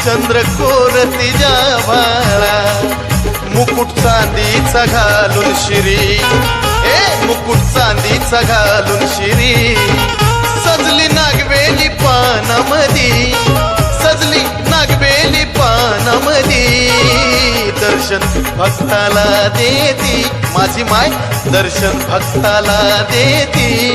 चंद्रकोर तिच्या भाळा मुकुट चांदीचा घालून शिरी मुकुट चांदीचा घालून शिरी सजली नागवेली पानामधी सजली नागवेली पानामधी दर्शन भक्ताला देती माझी माय दर्शन भक्ताला देती